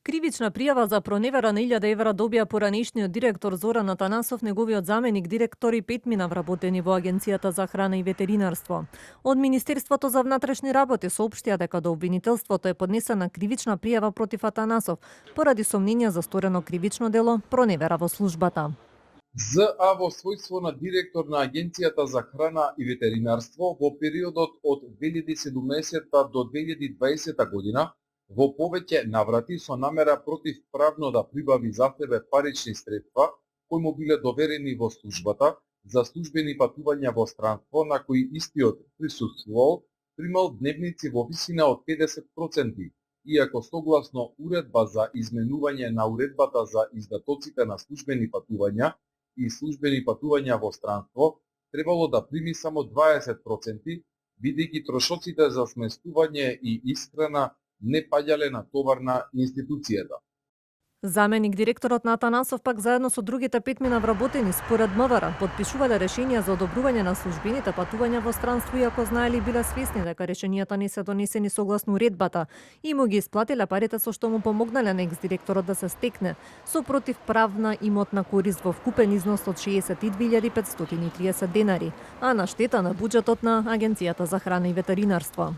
Кривична пријава за проневера на 1000 евра добија поранешниот директор Зоран Атанасов, неговиот заменик директор и 5 мина вработени во Агенцијата за храна и ветеринарство. Од Министерството за внатрешни работи соопштија дека до обвинителството е поднесена кривична пријава против Атанасов поради сомненија за сторено кривично дело проневера во службата. ЗА во својство на директор на Агенцијата за храна и ветеринарство во периодот од 2017 до 2020 година во повеќе наврати со намера противправно да прибави за себе парични средства кои му биле доверени во службата за службени патувања во странство на кои истиот присуствувал, примал дневници во висина од 50%, иако согласно уредба за изменување на уредбата за издатоците на службени патувања и службени патувања во странство, требало да прими само 20%, бидејќи трошоците за сместување и исхрана не паѓале на товар на институцијата. Заменик директорот на Атанасов пак заедно со другите 5 мина вработени според МВР подпишувале решенија за одобрување на службените патувања во странство, иако знаели и биле свесни дека решенијата не се донесени согласно уредбата и му ги исплатиле парите со што му помогнале на екс-директорот да се стекне со противправна имотна корист во вкупен износ од 62.530 денари, а на штета на буџетот на Агенцијата за храна и ветеринарство.